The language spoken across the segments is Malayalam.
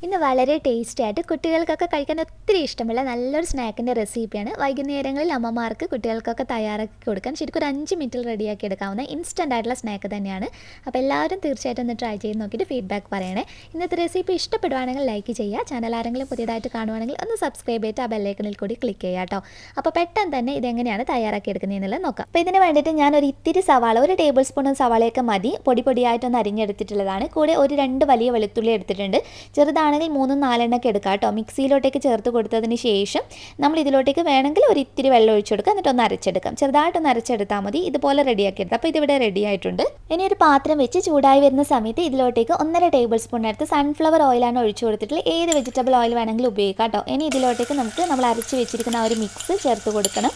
ഇന്ന് വളരെ ടേസ്റ്റി ആയിട്ട് കുട്ടികൾക്കൊക്കെ കഴിക്കാൻ ഒത്തിരി ഇഷ്ടമുള്ള നല്ലൊരു സ്നാക്കിൻ്റെ റെസിപ്പിയാണ്. വൈകുന്നേരങ്ങളിൽ അമ്മമാർക്ക് കുട്ടികൾക്കൊക്കെ തയ്യാറാക്കി കൊടുക്കാൻ ശരിക്കും ഒരു 5 മിനിറ്റിൽ റെഡിയാക്കി എടുക്കാവുന്ന ഇൻസ്റ്റൻ്റ് ആയിട്ടുള്ള സ്നാക്ക് തന്നെയാണ്. അപ്പോൾ എല്ലാവരും തീർച്ചയായിട്ടും ഒന്ന് ട്രൈ ചെയ്ത് നോക്കിയിട്ട് ഫീഡ്ബാക്ക് പറയണേ. ഇന്നത്തെ റെസിപ്പി ഇഷ്ടപ്പെടുവാണെങ്കിൽ ലൈക്ക് ചെയ്യുക. ചാനൽ ആരെങ്കിലും പുതിയതായിട്ട് കാണുവാണെങ്കിൽ ഒന്ന് സബ്സ്ക്രൈബ് ചെയ്തിട്ട് ആ ബെല്ലൈക്കണിൽ കൂടി ക്ലിക്ക് ചെയ്യുക കേട്ടോ. അപ്പോൾ പെട്ടെന്ന് തന്നെ ഇതെങ്ങനെയാണ് തയ്യാറാക്കി എടുക്കുന്നതെന്നുള്ളത് നോക്കാം. അപ്പോൾ ഇതിന് വേണ്ടിയിട്ട് ഞാൻ ഒരു ഇത്തിരി സവാള, ഒരു ടേബിൾ സ്പൂൺ സവാളയൊക്കെ മതി, പൊടി പൊടിയായിട്ടൊന്ന് അരിഞ്ഞെടുത്തിട്ടുള്ളതാണ്. കൂടെ ഒരു 2 വലിയ വെളുത്തുള്ളി എടുത്തിട്ടുണ്ട്. ചെറുതാണെങ്കിൽ 3-4 എണ്ണൊക്കെ എടുക്കുക കേട്ടോ. മിക്സിയിലോട്ടേക്ക് ചേർത്ത് കൊടുത്തതിന് ശേഷം നമ്മൾ ഇതിലോട്ടേക്ക് വേണമെങ്കിൽ ഒരു ഇത്തിരി വെള്ളം ഒഴിച്ചു കൊടുക്കുക. എന്നിട്ട് ഒന്ന് അരച്ചെടുക്കാം. ചെറുതായിട്ടൊന്ന് അരച്ചെടുത്താൽ മതി. ഇതുപോലെ റെഡിയാക്കി എടുക്കാം. അപ്പോൾ ഇതിവിടെ റെഡി ആയിട്ടുണ്ട്. ഇനി ഒരു പാത്രം വെച്ച് ചൂടായി വരുന്ന സമയത്ത് ഇതിലോട്ടേക്ക് 1.5 ടേബിൾ സ്പൂൺ അടുത്ത് സൺഫ്ലവർ ഓയിലാണ് ഒഴിച്ചു കൊടുത്തിട്ടുള്ളത്. ഏത് വെജിറ്റബിൾ ഓയിൽ വേണമെങ്കിലും ഉപയോഗിക്കാം കേട്ടോ. ഇനി ഇതിലോട്ടേക്ക് നമ്മൾ അരച്ച് വെച്ചിരിക്കുന്ന ആ ഒരു മിക്സ് ചേർത്ത് കൊടുക്കണം.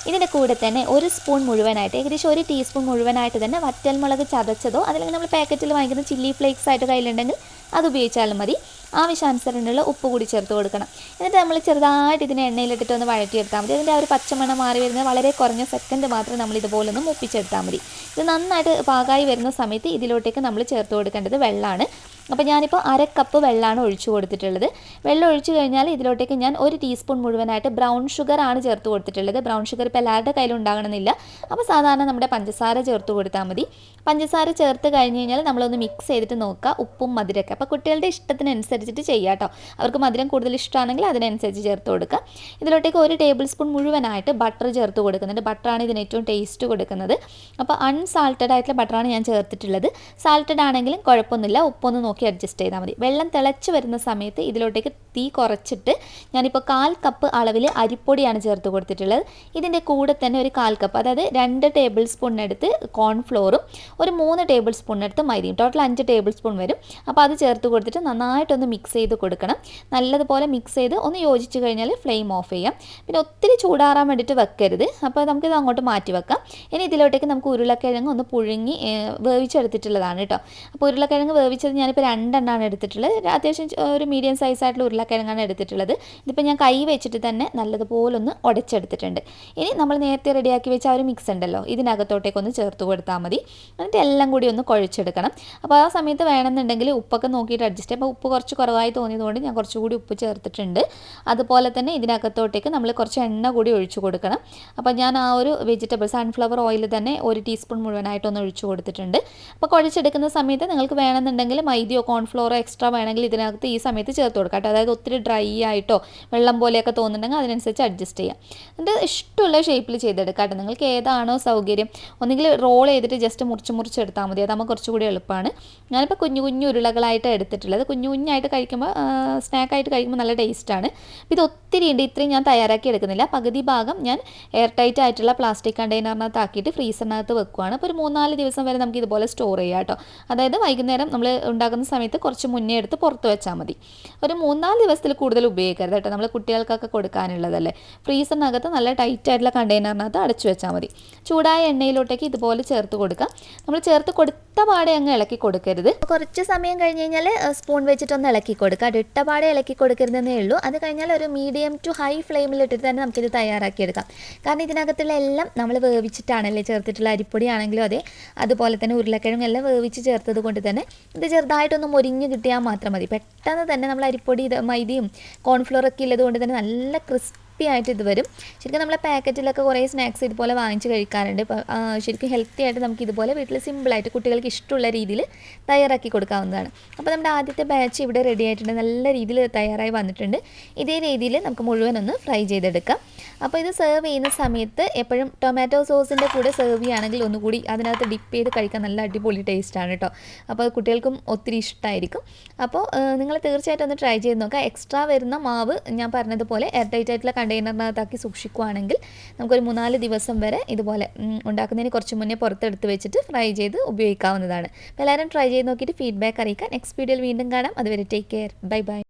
ഇതിൻ്റെ കൂടെ തന്നെ ഒരു സ്പൂൺ മുഴുവനായിട്ട്, ഏകദേശം 1 ടീസ്പൂൺ മുഴുവനായിട്ട് തന്നെ വറ്റൽമുളക് ചതച്ചതോ അല്ലെങ്കിൽ നമ്മൾ പാക്കറ്റിൽ വാങ്ങിക്കുന്ന ചില്ലി ഫ്ലേക്സ് ആയിട്ട് കയ്യിലുണ്ടെങ്കിൽ അത് ഉപയോഗിച്ചാലും മതി. ആവശ്യാനുസരണമുള്ള ഉപ്പ് കൂടി ചേർത്ത് കൊടുക്കണം. എന്നിട്ട് നമ്മൾ ചെറുതായിട്ട് ഇതിനെ എണ്ണയിലിട്ടിട്ട് ഒന്ന് വഴറ്റിയെടുത്താൽ മതി. അതിൻ്റെ ആ ഒരു പച്ചമണം മാറി വരുന്നത് വളരെ കുറഞ്ഞ സെക്കൻഡ് മാത്രം നമ്മൾ ഇതുപോലെ ഒന്ന് മുപ്പിച്ചെടുത്താൽ മതി. ഇത് നന്നായിട്ട് പാകമായി വരുന്ന സമയത്ത് ഇതിലോട്ടേക്ക് നമ്മൾ ചേർത്ത് കൊടുക്കേണ്ടത് വെള്ളമാണ്. അപ്പോൾ ഞാനിപ്പോൾ 1/2 കപ്പ് വെള്ളമാണ് ഒഴിച്ചു കൊടുത്തിട്ടുള്ളത്. വെള്ളം ഒഴിച്ചു കഴിഞ്ഞാൽ ഇതിലോട്ടേക്ക് ഞാൻ 1 ടീസ്പൂൺ മുഴുവനായിട്ട് ബ്രൗൺ ഷുഗർ ആണ് ചേർത്ത് കൊടുത്തിട്ടുള്ളത്. ബ്രൗൺ ഷുഗർ ഇപ്പോൾ എല്ലാവരുടെ കയ്യിലും ഉണ്ടാകണമെന്നില്ല. അപ്പോൾ സാധാരണ നമ്മുടെ പഞ്ചസാര ചേർത്ത് കൊടുത്താൽ മതി. പഞ്ചസാര ചേർത്ത് കഴിഞ്ഞ് കഴിഞ്ഞാൽ നമ്മളൊന്ന് മിക്സ് ചെയ്തിട്ട് നോക്കുക ഉപ്പും മധുരമൊക്കെ. അപ്പോൾ കുട്ടികളുടെ ഇഷ്ടത്തിനനുസരിച്ചിട്ട് ചെയ്യാം കേട്ടോ. അവർക്ക് മധുരം കൂടുതൽ ഇഷ്ടമാണെങ്കിൽ അതിനനുസരിച്ച് ചേർത്ത് കൊടുക്കുക. ഇതിലോട്ടേക്ക് 1 ടേബിൾ സ്പൂൺ മുഴുവനായിട്ട് ബട്ടർ ചേർത്ത് കൊടുക്കുന്നുണ്ട്. ബട്ടറാണ് ഇതിന് ഏറ്റവും ടേസ്റ്റ് കൊടുക്കുന്നത്. അപ്പോൾ അൺസാൾട്ടഡ് ആയിട്ടുള്ള ബട്ടറാണ് ഞാൻ ചേർത്തിട്ടുള്ളത്. സാൾട്ടഡ് ആണെങ്കിലും കുഴപ്പമൊന്നുമില്ല. ഉപ്പൊന്ന് നോക്കി അഡ്ജസ്റ്റ് ചെയ്താൽ മതി. വെള്ളം തിളച്ച് വരുന്ന സമയത്ത് ഇതിലോട്ടേക്ക് തീ കുറച്ചിട്ട് ഞാനിപ്പോൾ 1/4 കപ്പ് അളവിൽ അരിപ്പൊടിയാണ് ചേർത്ത് കൊടുത്തിട്ടുള്ളത്. ഇതിൻ്റെ കൂടെ തന്നെ ഒരു 1/4 കപ്പ്, അതായത് 2 ടേബിൾ സ്പൂണിനടുത്ത് കോൺഫ്ലോറും ഒരു 3 ടേബിൾ സ്പൂണിനടുത്ത് മൈദയും, ടോട്ടൽ 5 ടേബിൾ സ്പൂൺ വരും. അപ്പോൾ അത് ചേർത്ത് കൊടുത്തിട്ട് നന്നായിട്ടൊന്ന് മിക്സ് ചെയ്ത് കൊടുക്കണം. നല്ലതുപോലെ മിക്സ് ചെയ്ത് ഒന്ന് യോജിച്ച് കഴിഞ്ഞാൽ ഫ്ലെയിം ഓഫ് ചെയ്യാം. പിന്നെ ഒത്തിരി ചൂടാറാൻ വേണ്ടിയിട്ട് വെക്കരുത്. അപ്പോൾ നമുക്കിത് അങ്ങോട്ട് മാറ്റി വെക്കാം. ഇനി ഇതിലോട്ടേക്ക് നമുക്ക് ഉരുളക്കിഴങ്ങ് ഒന്ന് പുഴുങ്ങി വേവിച്ചെടുത്തിട്ടുള്ളതാണ് കേട്ടോ. അപ്പോൾ ഉരുളക്കിഴങ്ങ് വേവിച്ചത് ഞാനിപ്പോൾ 2 എണ്ണമാണ് എടുത്തിട്ടുള്ളത്. അത്യാവശ്യം ഒരു മീഡിയം സൈസായിട്ടുള്ള ഉരുളക്കിഴങ്ങാണ് എടുത്തിട്ടുള്ളത്. ഇതിപ്പോൾ ഞാൻ കൈ വെച്ചിട്ട് തന്നെ നല്ലതുപോലെ ഒന്ന് ഉടച്ചെടുത്തിട്ടുണ്ട്. ഇനി നമ്മൾ നേരത്തെ റെഡിയാക്കി വെച്ച ആ ഒരു മിക്സ് ഉണ്ടല്ലോ, ഇതിനകത്തോട്ടേക്കൊന്ന് ചേർത്ത് കൊടുത്താൽ മതി. എന്നിട്ട് എല്ലാം കൂടി ഒന്ന് കുഴച്ചെടുക്കണം. അപ്പോൾ ആ സമയത്ത് വേണമെന്നുണ്ടെങ്കിൽ ഉപ്പൊക്കെ നോക്കിയിട്ട് അഡ്ജസ്റ്റ് ചെയ്യാം. അപ്പോൾ ഉപ്പ് കുറച്ച് കുറവായി തോന്നിയതുകൊണ്ട് ഞാൻ കുറച്ചുകൂടി ഉപ്പ് ചേർത്തിട്ടുണ്ട്. അതുപോലെ തന്നെ ഇതിനകത്തോട്ടേക്ക് നമ്മൾ കുറച്ച് എണ്ണ കൂടി ഒഴിച്ചു കൊടുക്കണം. അപ്പോൾ ഞാൻ ആ ഒരു വെജിറ്റബിൾ സൺഫ്ലവർ ഓയിൽ തന്നെ 1 ടീസ്പൂൺ മുഴുവനായിട്ടൊന്ന് ഒഴിച്ചു കൊടുത്തിട്ടുണ്ട്. അപ്പോൾ കുഴച്ചെടുക്കുന്ന സമയത്ത് നിങ്ങൾക്ക് വേണമെന്നുണ്ടെങ്കിൽ മൈദയോ കോൺഫ്ലോറോ എക്സ്ട്രാ വേണമെങ്കിൽ ഇതിനകത്ത് ഈ സമയത്ത് ചേർത്ത് കൊടുക്കാം കേട്ടോ. അതായത് ഒത്തിരി ഡ്രൈ ആയിട്ടോ വെള്ളം പോലെയൊക്കെ തോന്നുന്നുണ്ടെങ്കിൽ അതിനനുസരിച്ച് അഡ്ജസ്റ്റ് ചെയ്യാം. എന്നിട്ട് ഇഷ്ടമുള്ള ഷേപ്പിൽ ചെയ്തെടുക്കാം കേട്ടോ. നിങ്ങൾക്ക് ഏതാണോ സൗകര്യം, ഒന്നെങ്കിൽ റോൾ ചെയ്തിട്ട് ജസ്റ്റ് മുറിച്ചെടുത്താൽ മതി. അതാകുമ്പോൾ കുറച്ചുകൂടി എളുപ്പമാണ്. ഞാനിപ്പോൾ കുഞ്ഞു കുഞ്ഞു ഉരുളകളായിട്ട് എടുത്തിട്ടുള്ളത്. കുഞ്ഞായിട്ട് കഴിക്കുമ്പോൾ സ്നാക്കായിട്ട് കഴിക്കുമ്പോൾ നല്ല ടേസ്റ്റാണ്. ഇത് ഒത്തിരി ഉണ്ട്, ഇത്രയും ഞാൻ തയ്യാറാക്കി എടുക്കുന്നില്ല. പകുതി ഭാഗം ഞാൻ എയർ ടൈറ്റ് ആയിട്ടുള്ള പ്ലാസ്റ്റിക് കണ്ടെയ്നറിനകത്ത് ആക്കിയിട്ട് ഫ്രീസറിനകത്ത് വെക്കുകയാണ്. അപ്പോൾ ഒരു 3-4 ദിവസം വരെ നമുക്ക് ഇതുപോലെ സ്റ്റോർ ചെയ്യാം കേട്ടോ. അതായത് വൈകുന്നേരം നമ്മൾ ഉണ്ടാക്കുന്ന സമയത്ത് കുറച്ച് മുന്നേ എടുത്ത് പുറത്ത് വെച്ചാൽ മതി. ഒരു 3-4 ദിവസത്തിൽ കൂടുതൽ ഉപയോഗിക്കരുത് കേട്ടോ. നമ്മൾ കുട്ടികൾക്കൊക്കെ കൊടുക്കാനുള്ളതല്ലേ. ഫ്രീസറിനകത്ത് നല്ല ടൈറ്റ് ആയിട്ടുള്ള കണ്ടെയ്നറിനകത്ത് അടച്ചു വെച്ചാൽ മതി. ചൂടായ എണ്ണയിലോട്ടേക്ക് ഇതുപോലെ ചേർത്ത് കൊടുക്കുക. നമ്മൾ ചേർത്ത് കൊടുത്ത പാടെ അങ്ങ് ഇളക്കി കൊടുക്കരുത്. കുറച്ച് സമയം കഴിഞ്ഞ് കഴിഞ്ഞാൽ സ്പൂൺ വെച്ചിട്ടൊന്ന് ഇളക്കി കൊടുക്കുക. ഇട്ട പാടെ ഇളക്കി കൊടുക്കരുതെന്നേ ഉള്ളൂ. അത് കഴിഞ്ഞാൽ ഒരു മീഡിയം ടു ഹൈ ഫ്ലെയിമിലിട്ടിട്ട് തന്നെ നമുക്കിത് തയ്യാറാക്കിയെടുക്കാം. കാരണം ഇതിനകത്തുള്ള എല്ലാം നമ്മൾ വേവിച്ചിട്ടാണല്ലേ ചേർത്തിട്ടുള്ള. അരിപ്പൊടി ആണെങ്കിലും അതെ, അതുപോലെ തന്നെ ഉരുളക്കിഴങ്ങ് എല്ലാം വേവിച്ച് ചേർത്തത് കൊണ്ട് തന്നെ ഇത് ചെറുതായിട്ടൊന്ന് മൊരിഞ്ഞ് കിട്ടിയാൽ മാത്രം മതി. പെട്ടെന്ന് തന്നെ നമ്മൾ അരിപ്പൊടി മൈദയും കോൺഫ്ലോറൊക്കെ ഉള്ളത് കൊണ്ട് തന്നെ നല്ല ക്രിസ്പി ആയിട്ട് ഇത് വരും. ശരിക്കും നമ്മളെ പാക്കറ്റിലൊക്കെ കുറേ സ്നാക്സ് ഇതുപോലെ വാങ്ങിച്ച് കഴിക്കാറുണ്ട്. ശരിക്കും ഹെൽത്തി ആയിട്ട് നമുക്ക് ഇതുപോലെ വീട്ടിൽ സിമ്പിളായിട്ട് കുട്ടികൾക്ക് ഇഷ്ടമുള്ള രീതിയിൽ തയ്യാറാക്കി കൊടുക്കാവുന്നതാണ്. അപ്പോൾ നമ്മുടെ ആദ്യത്തെ ബാച്ച് ഇവിടെ റെഡി ആയിട്ടുണ്ട്. നല്ല രീതിയിൽ തയ്യാറായി വന്നിട്ടുണ്ട്. ഇതേ രീതിയിൽ നമുക്ക് മുഴുവനൊന്ന് ഫ്രൈ ചെയ്തെടുക്കാം. അപ്പോൾ ഇത് സെർവ് ചെയ്യുന്ന സമയത്ത് എപ്പോഴും ടൊമാറ്റോ സോസിൻ്റെ കൂടെ സെർവ് ചെയ്യുകയാണെങ്കിൽ ഒന്നുകൂടി അതിനകത്ത് ഡിപ്പ് ചെയ്ത് കഴിക്കാൻ നല്ല അടിപൊളി ടേസ്റ്റാണ് കേട്ടോ. അപ്പോൾ കുട്ടികൾക്കും ഒത്തിരി ഇഷ്ടമായിരിക്കും. അപ്പോൾ നിങ്ങൾ തീർച്ചയായിട്ടും ഒന്ന് ട്രൈ ചെയ്ത് നോക്കുക. എക്സ്ട്രാ വരുന്ന മാവ് ഞാൻ പറഞ്ഞതുപോലെ എയർ ടൈറ്റ് ആയിട്ടുള്ള കണ്ടെയ്നറിനകത്താക്കി സൂക്ഷിക്കുകയാണെങ്കിൽ നമുക്കൊരു 3-4 ദിവസം വരെ ഇതുപോലെ ഉണ്ടാക്കുന്നതിന് കുറച്ച് മുന്നേ പുറത്തെടുത്ത് വെച്ചിട്ട് ഫ്രൈ ചെയ്ത് ഉപയോഗിക്കാവുന്നതാണ്. അപ്പോൾ എല്ലാവരും ട്രൈ ചെയ്ത് നോക്കിയിട്ട് ഫീഡ്ബാക്ക് അറിയിക്കാം. നെക്സ്റ്റ് വീഡിയോയിൽ വീണ്ടും കാണാം. അതുവരെ ടേക്ക് കെയർ. Bye bye.